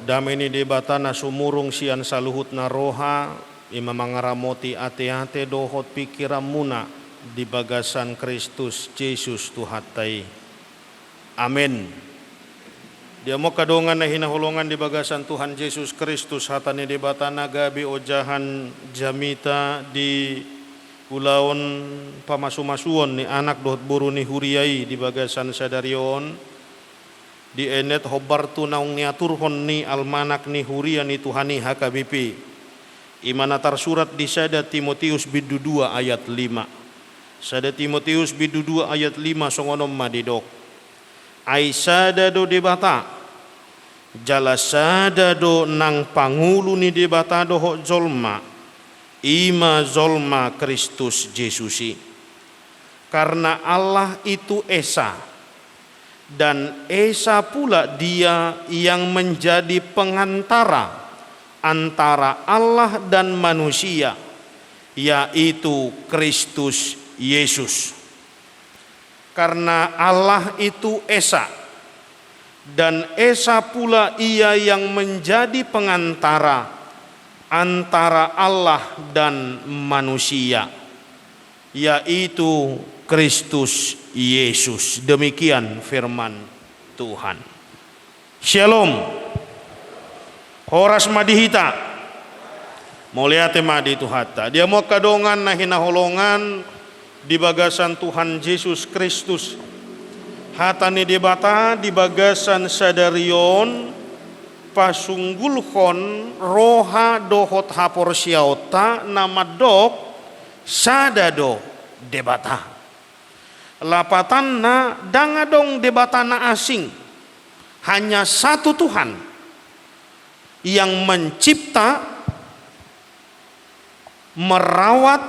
dameni debatana sumurung sian saluhutna roha ima mangaramoti ate-ate dohot pikiran muna di bagasan Kristus Yesus Tuhatai. Amin. Dia mau kadongan na hinaholongan di bagasan Tuhan Yesus Kristus hatani debatana gabi ojahan jamita di ulaon pamasumasuon ni anak dohot buru ni huriai di bagasan sadarion di enet hobartu naung niaturhon ni almanak ni huria ni Tuhani HKBP imanatar surat di sada Timotius bidu 2 ayat 5. Sada Timotius bidu 2 ayat 5 songonom madidok Aisada do debata jalasada do nang pangulu ni debata do hok zolma ima zolma Kristus Yesusi. Karena Allah itu Esa dan Esa pula dia yang menjadi pengantara antara Allah dan manusia, yaitu Kristus Yesus. Karena Allah itu Esa dan Esa pula ia yang menjadi pengantara antara Allah dan manusia, yaitu Kristus Yesus. Demikian firman Tuhan. Shalom. Horas madihita. Moliate madi tuhata. Dia mau kadongan na hinaholongan di bagasan Tuhan Yesus Kristus. Hatani debata di bagasan sadarion pasunggulhon roha dohot hapor siauta nama dok sadado debata. Lapatan na dangadong debata na asing. Hanya satu Tuhan yang mencipta, merawat,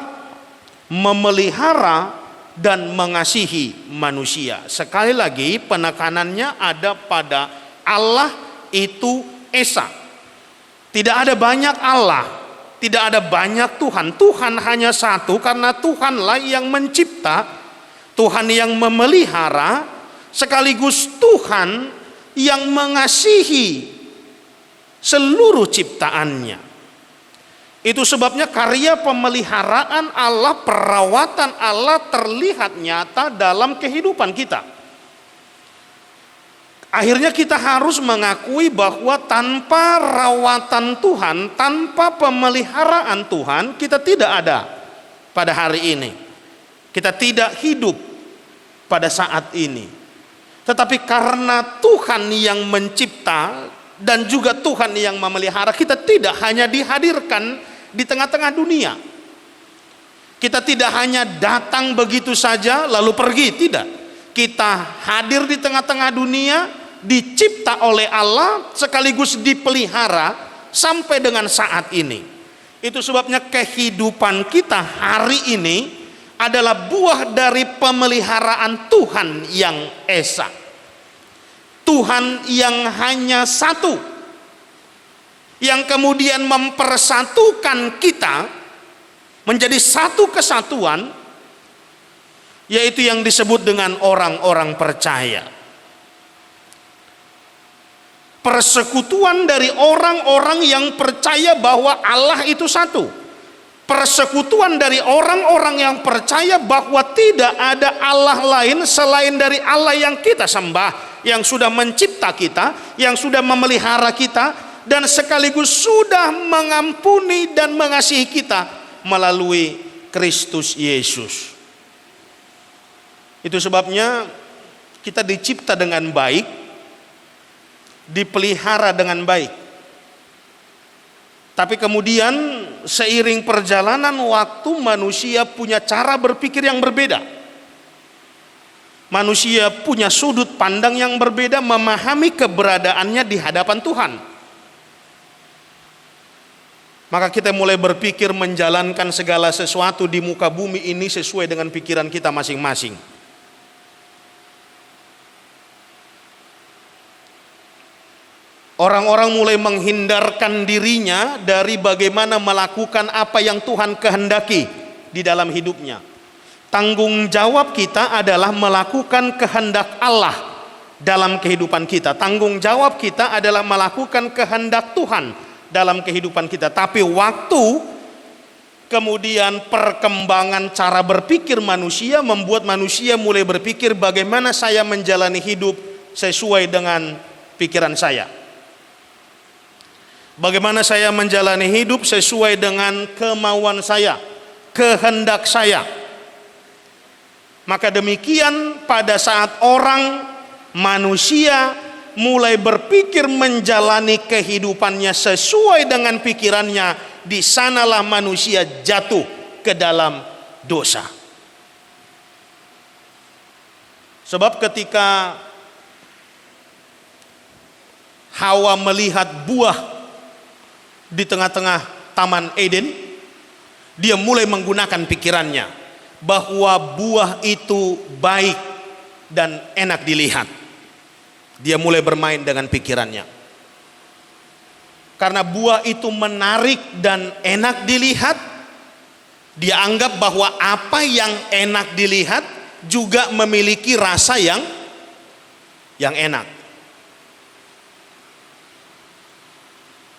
memelihara dan mengasihi manusia. Sekali lagi penekanannya ada pada Allah itu Esa. Tidak ada banyak Allah, tidak ada banyak Tuhan. Tuhan hanya satu karena Tuhanlah yang mencipta, Tuhan yang memelihara, sekaligus Tuhan yang mengasihi seluruh ciptaannya. Itu sebabnya karya pemeliharaan Allah, perawatan Allah terlihat nyata dalam kehidupan kita. Akhirnya kita harus mengakui bahwa tanpa rawatan Tuhan, tanpa pemeliharaan Tuhan, kita tidak ada pada hari ini. Kita tidak hidup pada saat ini. Tetapi karena Tuhan yang mencipta dan juga Tuhan yang memelihara, kita tidak hanya dihadirkan di tengah-tengah dunia. Kita tidak hanya datang begitu saja lalu pergi, tidak. Kita hadir di tengah-tengah dunia, dicipta oleh Allah sekaligus dipelihara sampai dengan saat ini. Itu sebabnya kehidupan kita hari ini adalah buah dari pemeliharaan Tuhan yang Esa. Tuhan yang hanya satu, yang kemudian mempersatukan kita menjadi satu kesatuan, yaitu yang disebut dengan orang-orang percaya. Persekutuan dari orang-orang yang percaya bahwa Allah itu satu. Persekutuan dari orang-orang yang percaya bahwa tidak ada Allah lain selain dari Allah yang kita sembah, yang sudah mencipta kita, yang sudah memelihara kita, dan sekaligus sudah mengampuni dan mengasihi kita melalui Kristus Yesus. Itu sebabnya kita dicipta dengan baik, dipelihara dengan baik. Tapi kemudian seiring perjalanan waktu manusia punya cara berpikir yang berbeda. Manusia punya sudut pandang yang berbeda memahami keberadaannya di hadapan Tuhan. Maka kita mulai berpikir menjalankan segala sesuatu di muka bumi ini sesuai dengan pikiran kita masing-masing. Orang-orang mulai menghindarkan dirinya dari bagaimana melakukan apa yang Tuhan kehendaki di dalam hidupnya. Tanggung jawab kita adalah melakukan kehendak Allah dalam kehidupan kita. Tanggung jawab kita adalah melakukan kehendak Tuhan dalam kehidupan kita. Tapi waktu kemudian perkembangan cara berpikir manusia membuat manusia mulai berpikir bagaimana saya menjalani hidup sesuai dengan pikiran saya. Bagaimana saya menjalani hidup sesuai dengan kemauan saya, kehendak saya. Maka demikian pada saat orang manusia mulai berpikir menjalani kehidupannya sesuai dengan pikirannya, di sanalah manusia jatuh ke dalam dosa. Sebab ketika Hawa melihat buah di tengah-tengah Taman Eden, dia mulai menggunakan pikirannya bahwa buah itu baik dan enak dilihat. Dia mulai bermain dengan pikirannya. Karena buah itu menarik dan enak dilihat, dia anggap bahwa apa yang enak dilihat juga memiliki rasa yang enak.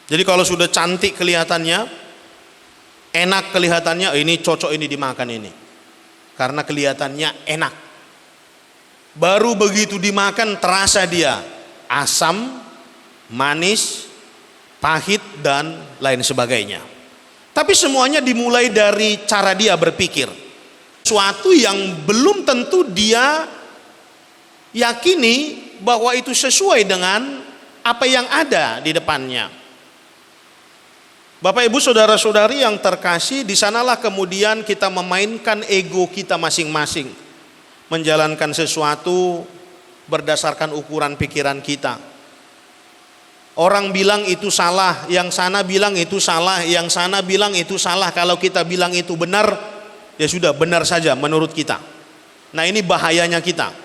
Jadi kalau sudah cantik kelihatannya, enak kelihatannya, ini cocok ini dimakan ini. Karena kelihatannya enak. Baru begitu dimakan terasa dia asam, manis, pahit dan lain sebagainya. Tapi semuanya dimulai dari cara dia berpikir. Suatu yang belum tentu dia yakini bahwa itu sesuai dengan apa yang ada di depannya. Bapak Ibu saudara-saudari yang terkasih, di sanalah kemudian kita memainkan ego kita masing-masing, menjalankan sesuatu berdasarkan ukuran pikiran kita. Orang bilang itu salah, yang sana bilang itu salah, yang sana bilang itu salah. Kalau kita bilang itu benar, ya sudah benar saja menurut kita. Nah, ini bahayanya kita.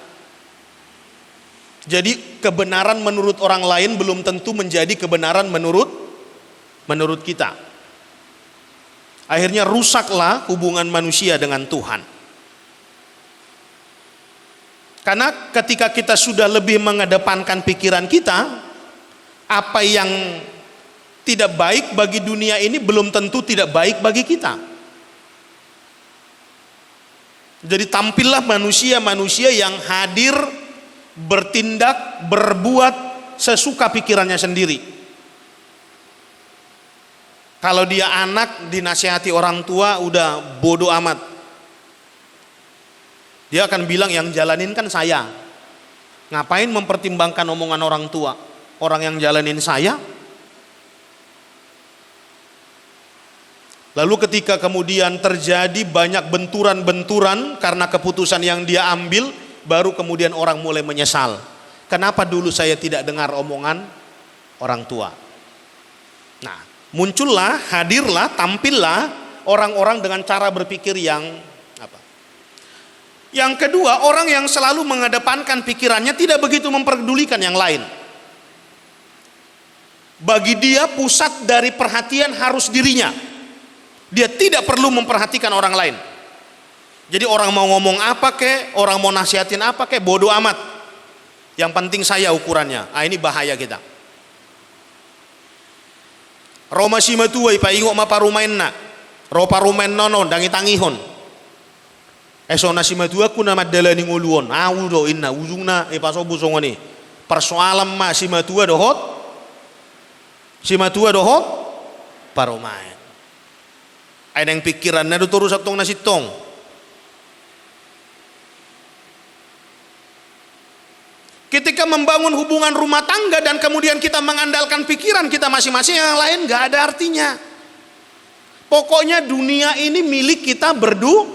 Jadi kebenaran menurut orang lain belum tentu menjadi kebenaran menurut kita. Akhirnya rusaklah hubungan manusia dengan Tuhan. Karena ketika kita sudah lebih mengedepankan pikiran kita, apa yang tidak baik bagi dunia ini belum tentu tidak baik bagi kita. Jadi tampillah manusia-manusia yang hadir, bertindak, berbuat sesuka pikirannya sendiri. Kalau dia anak dinasihati orang tua udah bodoh amat. Dia akan bilang yang jalanin kan saya. Ngapain mempertimbangkan omongan orang tua? Orang yang jalanin saya. Lalu ketika kemudian terjadi banyak benturan-benturan karena keputusan yang dia ambil, baru kemudian orang mulai menyesal. Kenapa dulu saya tidak dengar omongan orang tua? Nah, muncullah, hadirlah, tampillah orang-orang dengan cara berpikir yang apa? Yang kedua, orang yang selalu mengedepankan pikirannya tidak begitu memperdulikan yang lain. Bagi dia pusat dari perhatian harus dirinya. Dia tidak perlu memperhatikan orang lain. Jadi orang mau ngomong apa kek, orang mau nasihatin apa kek, bodoh amat. Yang penting saya ukurannya. Ah, ini bahaya kita. Roma simatua ipa ingok maparumainna. Ro parumain nono dangi tangihon. Esona simatua kuna madalani nguluon. Audo inna ujungna ipasobu songoni. Persoalan ma simatua dohot. Simatua dohot parumain. Ada yang pikirannya do terus atong nasitong. Ketika membangun hubungan rumah tangga dan kemudian kita mengandalkan pikiran kita masing-masing, yang lain gak ada artinya. Pokoknya dunia ini milik kita berdua,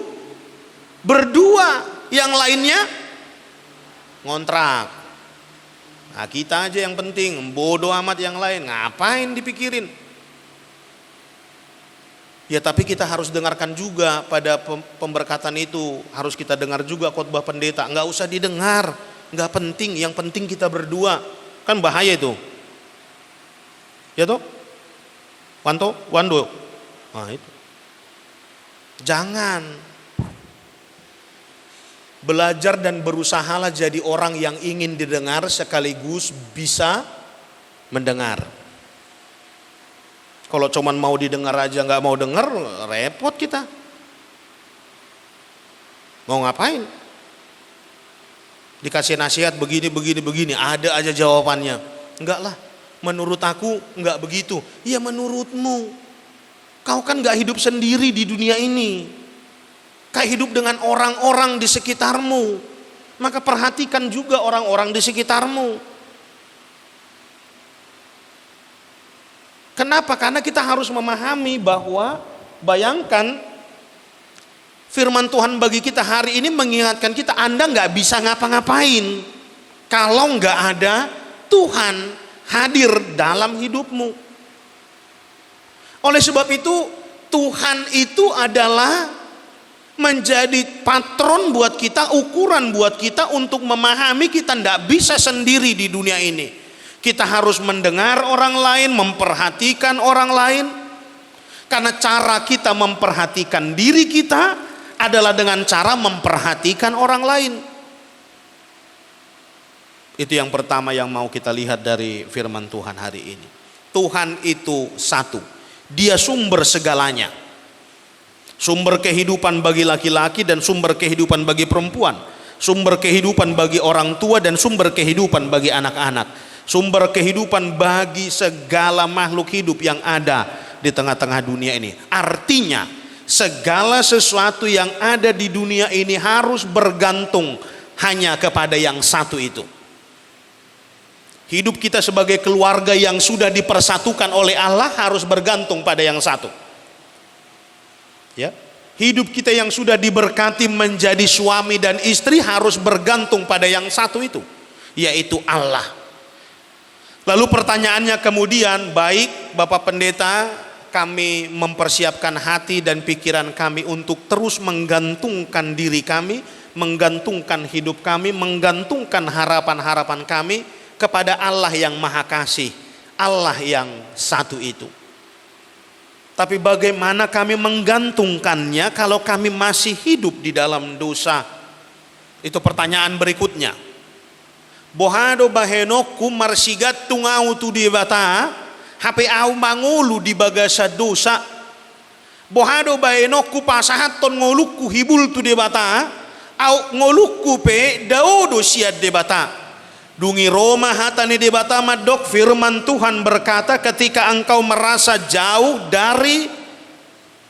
yang lainnya ngontrak. Nah, kita aja yang penting, bodoh amat yang lain, ngapain dipikirin? Ya tapi kita harus dengarkan juga pada pemberkatan itu, harus kita dengar juga khotbah pendeta, nggak usah didengar, nggak penting, yang penting kita berdua, kan bahaya itu, ya toh, Wando, nah itu, Belajar dan berusahalah jadi orang yang ingin didengar sekaligus bisa mendengar. Kalau cuman mau didengar aja nggak mau dengar, repot kita. Mau ngapain? Dikasih nasihat begini, ada aja jawabannya. Enggak lah, menurut aku enggak begitu. Iya menurutmu. Kau kan enggak hidup sendiri di dunia ini. Kau hidup dengan orang-orang di sekitarmu. Maka perhatikan juga orang-orang di sekitarmu. Kenapa? Karena kita harus memahami bahwa bayangkan firman Tuhan bagi kita hari ini mengingatkan kita, Anda nggak bisa ngapa-ngapain kalau nggak ada Tuhan hadir dalam hidupmu. Oleh sebab itu Tuhan itu adalah menjadi patron buat kita, ukuran buat kita untuk memahami kita nggak bisa sendiri di dunia ini. Kita harus mendengar orang lain, memperhatikan orang lain, karena cara kita memperhatikan diri kita adalah dengan cara memperhatikan orang lain. Itu yang pertama yang mau kita lihat dari firman Tuhan hari ini. Tuhan itu satu, Dia sumber segalanya. Sumber kehidupan bagi laki-laki dan sumber kehidupan bagi perempuan. Sumber kehidupan bagi orang tua dan sumber kehidupan bagi anak-anak. Sumber kehidupan bagi segala makhluk hidup yang ada di tengah-tengah dunia ini. Artinya segala sesuatu yang ada di dunia ini harus bergantung hanya kepada yang satu itu. Hidup kita sebagai keluarga yang sudah dipersatukan oleh Allah harus bergantung pada yang satu. Ya, hidup kita yang sudah diberkati menjadi suami dan istri harus bergantung pada yang satu itu, yaitu Allah. Lalu pertanyaannya kemudian, baik Bapak Pendeta, kami mempersiapkan hati dan pikiran kami untuk terus menggantungkan diri kami, menggantungkan hidup kami, menggantungkan harapan-harapan kami kepada Allah yang Maha Kasih, Allah yang satu itu. Tapi bagaimana kami menggantungkannya kalau kami masih hidup di dalam dosa? Itu pertanyaan berikutnya. Bohado baheno kumarsigat tungau tu di bata, hape au mangulu di bagasa dosa. Bohado baheno kupasahat ton ngoluku hibul tu di bata, au ngoluku pe daudo siad di bata. Dungi Roma hatani di bata madok, firman Tuhan berkata, ketika engkau merasa jauh dari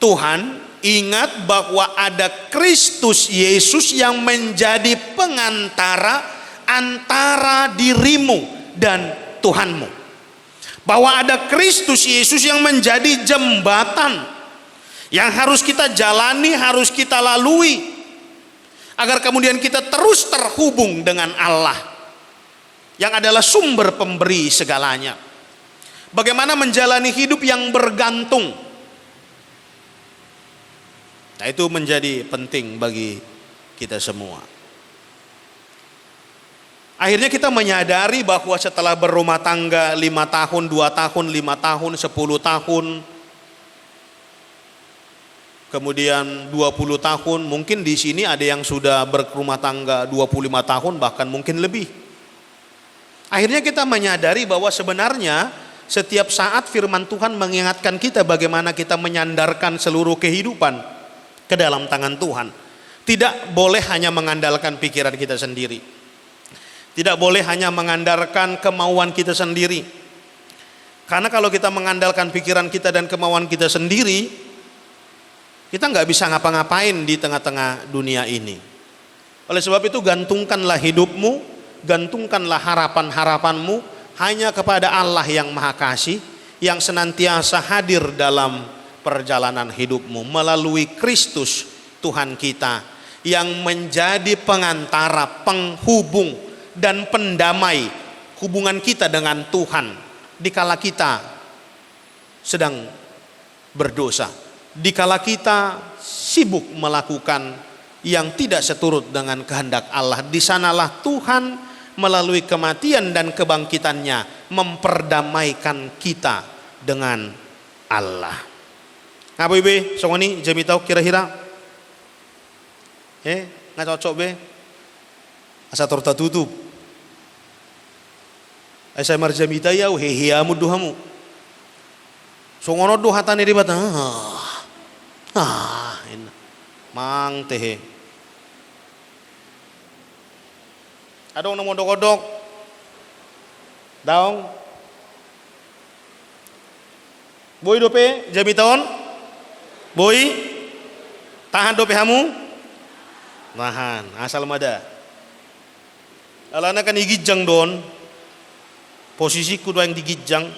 Tuhan, ingat bahwa ada Kristus Yesus yang menjadi pengantara antara dirimu dan Tuhanmu. Bahwa ada Kristus Yesus yang menjadi jembatan yang harus kita jalani, harus kita lalui agar kemudian kita terus terhubung dengan Allah yang adalah sumber pemberi segalanya. Bagaimana menjalani hidup yang bergantung? Nah, itu menjadi penting bagi kita semua. Akhirnya kita menyadari bahwa setelah berumah tangga 5 tahun, 2 tahun, 5 tahun, 10 tahun, kemudian 20 tahun, mungkin di sini ada yang sudah berumah tangga 25 tahun bahkan mungkin lebih. Akhirnya kita menyadari bahwa sebenarnya setiap saat firman Tuhan mengingatkan kita bagaimana kita menyandarkan seluruh kehidupan ke dalam tangan Tuhan. Tidak boleh hanya mengandalkan pikiran kita sendiri. Tidak boleh hanya mengandalkan kemauan kita sendiri. Karena kalau kita mengandalkan pikiran kita dan kemauan kita sendiri, kita nggak bisa ngapa-ngapain di tengah-tengah dunia ini. Oleh sebab itu gantungkanlah hidupmu, gantungkanlah harapan-harapanmu hanya kepada Allah yang Maha Kasih, yang senantiasa hadir dalam perjalanan hidupmu melalui Kristus Tuhan kita, yang menjadi pengantara, penghubung dan pendamai hubungan kita dengan Tuhan dikala kita sedang berdosa, dikala kita sibuk melakukan yang tidak seturut dengan kehendak Allah. Di sanalah Tuhan melalui kematian dan kebangkitannya memperdamaikan kita dengan Allah. Ngapa ibe songoni jami tahu kira-kira nggak cocok be asa torta tutup. Asa marjamita ya hehiamu duhamu. So ngono do hatane di bata. Enak. Mang tehe. Adong nang modok-odok. Daong. Boy dope jamitaon. Boy tahan dope hamu. Tahan, asal mada. Alana kan igijang don. Posisiku doang digijang.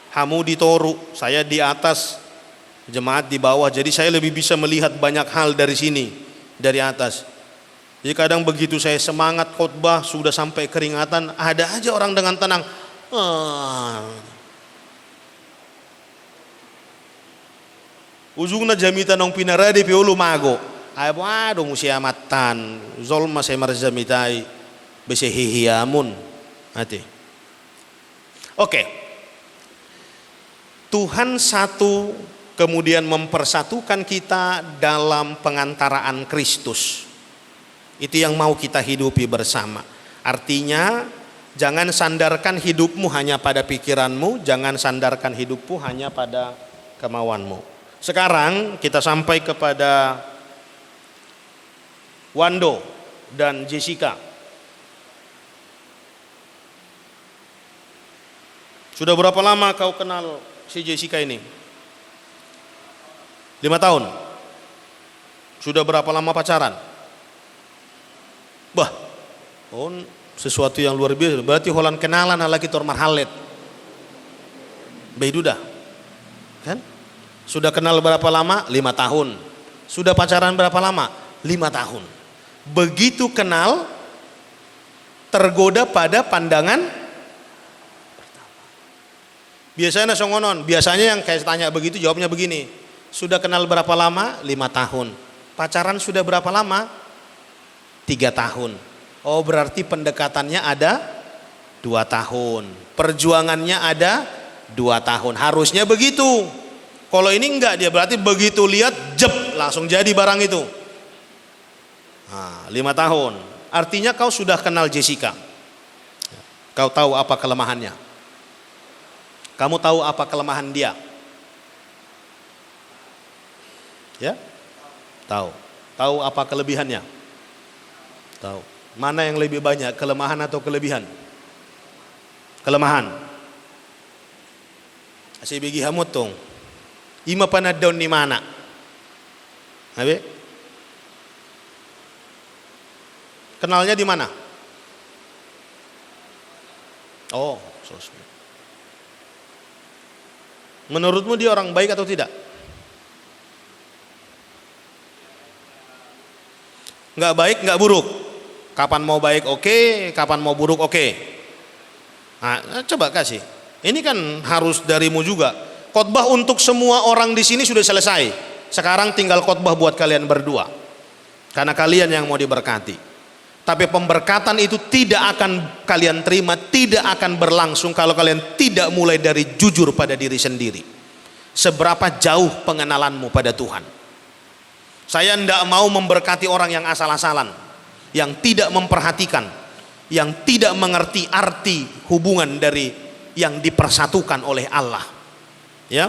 Hamu di toru, saya di atas, jemaat di bawah. Jadi saya lebih bisa melihat banyak hal dari sini, dari atas. Jadi kadang begitu saya semangat khotbah sudah sampai keringatan, ada aja orang dengan tenang. Ujungnya jamita nong pinarade piulu mago. Aduh musiamatan, zolma saya marzamitai, bese hihiamun. Hati. Oke. Tuhan satu kemudian mempersatukan kita dalam pengantaraan Kristus. Itu yang mau kita hidupi bersama. Artinya jangan sandarkan hidupmu hanya pada pikiranmu, jangan sandarkan hidupmu hanya pada kemauanmu. Sekarang kita sampai kepada Wando dan Jessica. Sudah berapa lama kau kenal si Jessica ini? 5 tahun. Sudah berapa lama pacaran? Bah, sesuatu yang luar biasa. Berarti holan kenalan lagi tor marhalet. Beidudah. Kan? Sudah kenal berapa lama? 5 tahun. Sudah pacaran berapa lama? 5 tahun. Begitu kenal, tergoda pada pandangan. Biasanya songonon, biasanya yang kayak tanya begitu jawabnya begini. Sudah kenal berapa lama? 5 tahun. Pacaran sudah berapa lama? 3 tahun. Oh berarti pendekatannya ada 2 tahun. Perjuangannya ada 2 tahun. Harusnya begitu. Kalau ini enggak, dia berarti begitu lihat jep langsung jadi barang itu. 5 tahun. Artinya kau sudah kenal Jessica. Kau tahu apa kelemahannya. Kamu tahu apa kelemahan dia? Ya? Tahu. Tahu apa kelebihannya? Tahu. Mana yang lebih banyak, kelemahan atau kelebihan? Kelemahan. Asyik bagi hamut tong. Ima panadaun ni mana? Habe? Kenalnya di mana? Oh, sosmed. Menurutmu dia orang baik atau tidak? Enggak baik, enggak buruk. Kapan mau baik oke, kapan mau buruk oke. Nah, coba kasih. Ini kan harus darimu juga. Khotbah untuk semua orang di sini sudah selesai. Sekarang tinggal khotbah buat kalian berdua. Karena kalian yang mau diberkati. Tapi pemberkatan itu tidak akan kalian terima, tidak akan berlangsung kalau kalian tidak mulai dari jujur pada diri sendiri. Seberapa jauh pengenalanmu pada Tuhan. Saya tidak mau memberkati orang yang asal-asalan, yang tidak memperhatikan, yang tidak mengerti arti hubungan dari yang dipersatukan oleh Allah. Ya,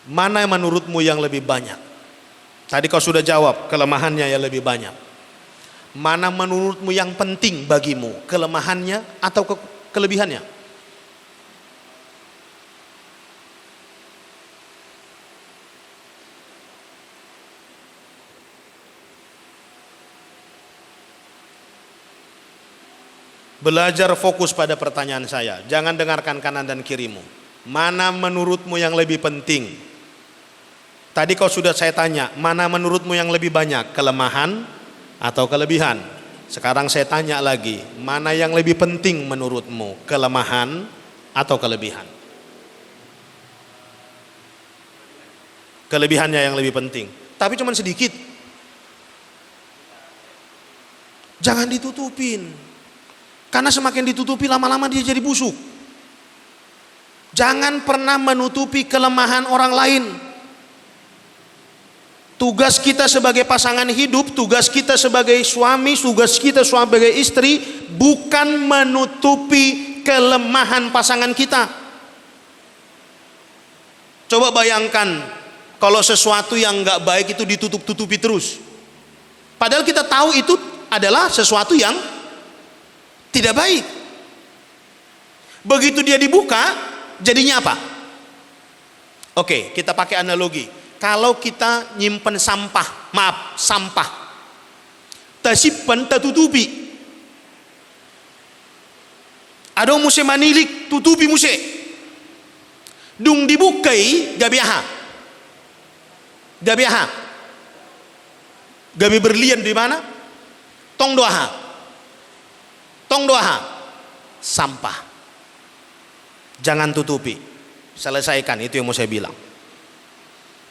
mana menurutmu yang lebih banyak? Tadi kau sudah jawab, kelemahannya yang lebih banyak. Mana menurutmu yang penting bagimu, kelemahannya atau kelebihannya? Belajar fokus pada pertanyaan saya. Jangan dengarkan kanan dan kirimu. Mana menurutmu yang lebih penting? Tadi kau sudah saya tanya, mana menurutmu yang lebih banyak, kelemahan atau kelebihan? Sekarang saya tanya lagi, mana yang lebih penting menurutmu, kelemahan atau kelebihan? Kelebihannya yang lebih penting, tapi cuma sedikit. Jangan ditutupin, karena semakin ditutupi lama-lama dia jadi busuk. Jangan pernah menutupi kelemahan orang lain. Tugas kita sebagai pasangan hidup, tugas kita sebagai suami, tugas kita sebagai istri bukan menutupi kelemahan pasangan kita. Coba bayangkan kalau sesuatu yang nggak baik itu ditutup-tutupi terus. Padahal kita tahu itu adalah sesuatu yang tidak baik. Begitu dia dibuka, jadinya apa? Oke, kita pakai analogi. Kalau kita nyimpen sampah, sampah, tersimpan tertutupi. Ada musim manilik, tutupi musim. Dung dibukai, gak biasa. Gak biasa. Gabi berlian di mana? Tong doha. Tong doha. Sampah. Jangan tutupi. Selesaikan, itu yang mau saya bilang.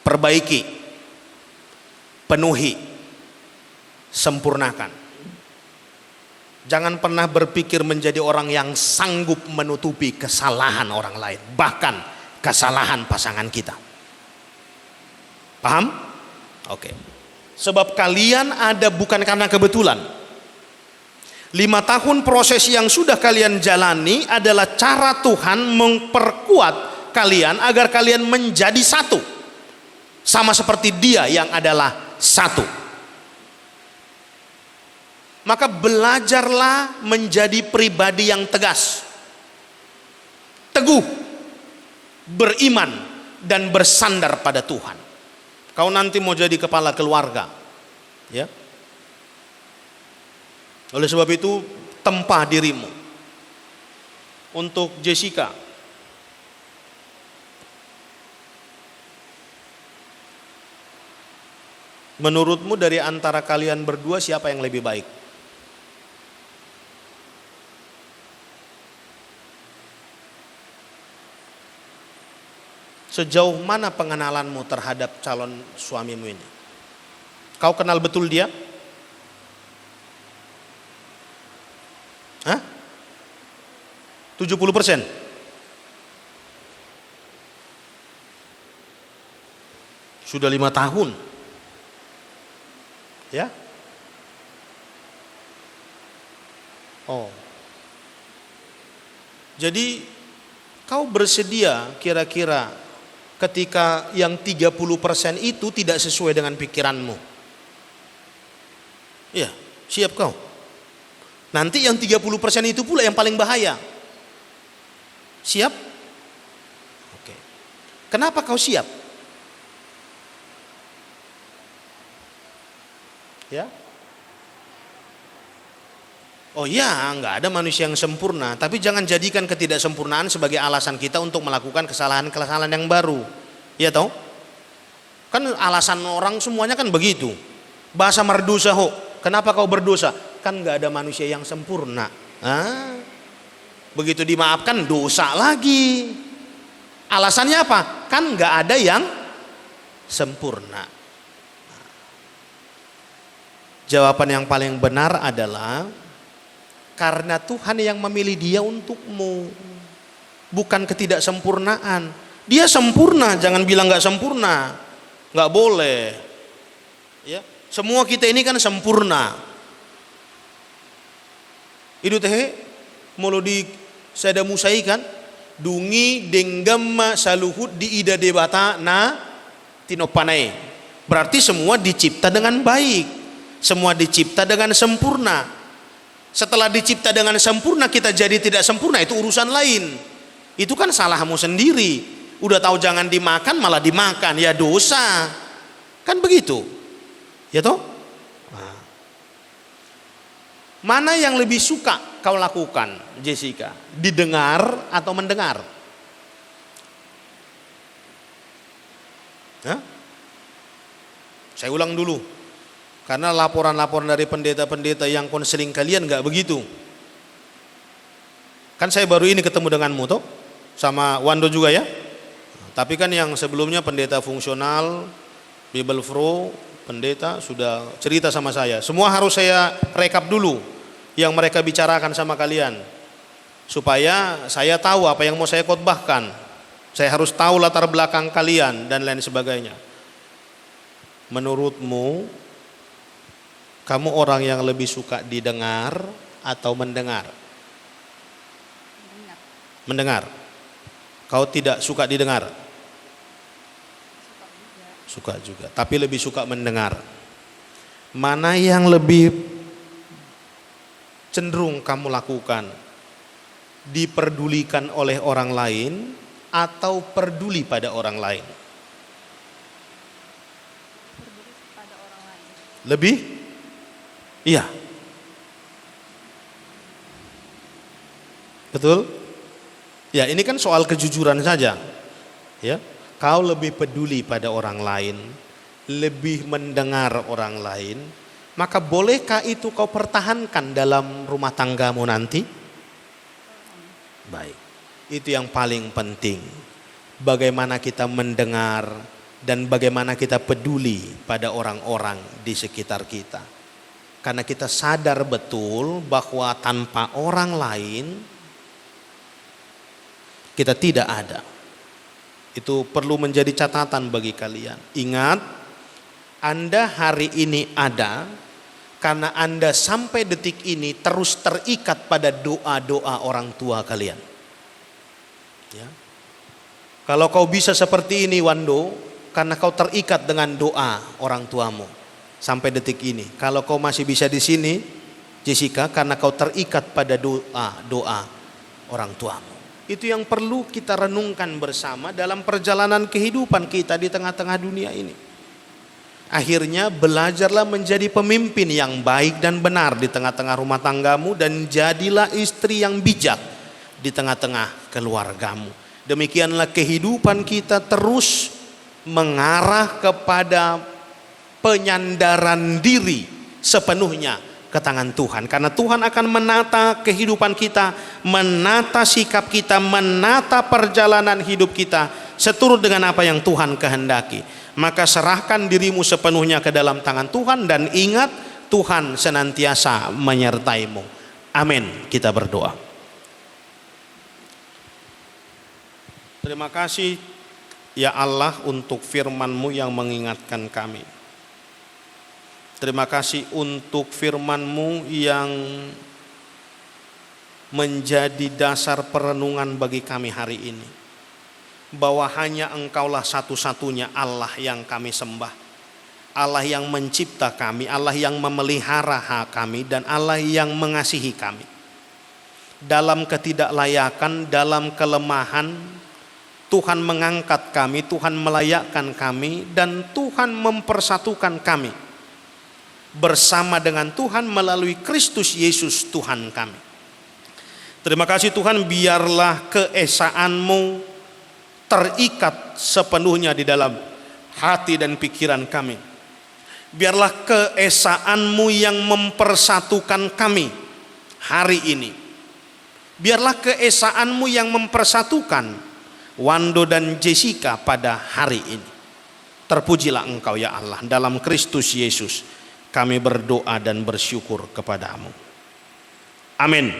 Perbaiki, penuhi, sempurnakan. Jangan pernah berpikir menjadi orang yang sanggup menutupi kesalahan orang lain, bahkan kesalahan pasangan kita. Paham? Oke. Sebab kalian ada bukan karena kebetulan. 5 tahun proses yang sudah kalian jalani adalah cara Tuhan memperkuat kalian agar kalian menjadi satu. Sama seperti Dia yang adalah satu. Maka belajarlah menjadi pribadi yang tegas, teguh, beriman, dan bersandar pada Tuhan. Kau nanti mau jadi kepala keluarga, ya. Oleh sebab itu, tempa dirimu. Untuk Jessica, menurutmu dari antara kalian berdua siapa yang lebih baik? Sejauh mana pengenalanmu terhadap calon suamimu ini? Kau kenal betul dia? Hah? 70%? Sudah 5 tahun. Ya? Oh. Jadi kau bersedia kira-kira ketika yang 30% itu tidak sesuai dengan pikiranmu? Ya, siap kau. Nanti yang 30% itu pula yang paling bahaya. Siap? Oke. Kenapa kau siap? Ya. Oh ya, nggak ada manusia yang sempurna, tapi jangan jadikan ketidaksempurnaan sebagai alasan kita untuk melakukan kesalahan-kesalahan yang baru. Ya toh? Kan alasan orang semuanya kan begitu. Bahasa merdosa ho. Kenapa kau berdosa? Kan nggak ada manusia yang sempurna. Begitu dimaafkan dosa lagi. Alasannya apa? Kan nggak ada yang sempurna. Jawaban yang paling benar adalah karena Tuhan yang memilih dia untukmu, bukan ketidaksempurnaan. Dia sempurna, jangan bilang nggak sempurna, nggak boleh. Ya, semua kita ini kan sempurna. Itu teh mulu di sada musai kan, dungi denggama saluhut di ida debata na tinopanai. Berarti semua dicipta dengan baik. Semua dicipta dengan sempurna. Setelah dicipta dengan sempurna kita jadi tidak sempurna, itu urusan lain. Itu kan salahmu sendiri. Udah tahu jangan dimakan malah dimakan, ya dosa. Kan begitu. Ya toh? Nah. Mana yang lebih suka kau lakukan, Jessica? Didengar atau mendengar? Hah? Saya ulang dulu. Karena laporan-laporan dari pendeta-pendeta yang konseling kalian nggak begitu. Kan saya baru ini ketemu denganmu toh, sama Wando juga ya. Tapi kan yang sebelumnya pendeta fungsional, Bible Pro, pendeta sudah cerita sama saya. Semua harus saya rekap dulu yang mereka bicarakan sama kalian, supaya saya tahu apa yang mau saya khotbahkan. Saya harus tahu latar belakang kalian dan lain sebagainya. Menurutmu, kamu orang yang lebih suka didengar atau mendengar? Mendengar. Kau tidak suka didengar? Suka juga, tapi lebih suka mendengar. Mana yang lebih cenderung kamu lakukan? Diperdulikan oleh orang lain atau peduli pada orang lain? Lebih? Iya. Betul? Ya, ini kan soal kejujuran saja. Ya, kau lebih peduli pada orang lain, lebih mendengar orang lain, maka bolehkah itu kau pertahankan dalam rumah tanggamu nanti? Baik. Itu yang paling penting. Bagaimana kita mendengar dan bagaimana kita peduli pada orang-orang di sekitar kita. Karena kita sadar betul bahwa tanpa orang lain kita tidak ada. Itu perlu menjadi catatan bagi kalian. Ingat, Anda hari ini ada karena Anda sampai detik ini terus terikat pada doa-doa orang tua kalian. Ya. Kalau kau bisa seperti ini, Wando, karena kau terikat dengan doa orang tuamu sampai detik ini. Kalau kau masih bisa di sini, Jessica, karena kau terikat pada doa orang tuamu. Itu yang perlu kita renungkan bersama dalam perjalanan kehidupan kita di tengah-tengah dunia ini. Akhirnya belajarlah menjadi pemimpin yang baik dan benar di tengah-tengah rumah tanggamu, dan jadilah istri yang bijak di tengah-tengah keluargamu. Demikianlah kehidupan kita terus mengarah kepada penyandaran diri sepenuhnya ke tangan Tuhan. Karena Tuhan akan menata kehidupan kita, menata sikap kita, menata perjalanan hidup kita seturut dengan apa yang Tuhan kehendaki. Maka serahkan dirimu sepenuhnya ke dalam tangan Tuhan dan ingat, Tuhan senantiasa menyertaimu. Amin. Kita berdoa. Terima kasih ya Allah untuk firman-Mu yang mengingatkan kami. Terima kasih untuk firman-Mu yang menjadi dasar perenungan bagi kami hari ini. Bahwa hanya Engkaulah satu-satunya Allah yang kami sembah. Allah yang mencipta kami, Allah yang memelihara kami, dan Allah yang mengasihi kami. Dalam ketidaklayakan, dalam kelemahan, Tuhan mengangkat kami, Tuhan melayakkan kami, dan Tuhan mempersatukan kami bersama dengan Tuhan melalui Kristus Yesus Tuhan kami. Terima kasih Tuhan, biarlah keesaan-Mu terikat sepenuhnya di dalam hati dan pikiran kami. Biarlah keesaan-Mu yang mempersatukan kami hari ini. Biarlah keesaan-Mu yang mempersatukan Wando dan Jessica pada hari ini. Terpujilah Engkau ya Allah. Dalam Kristus Yesus kami berdoa dan bersyukur kepadamu. Amin.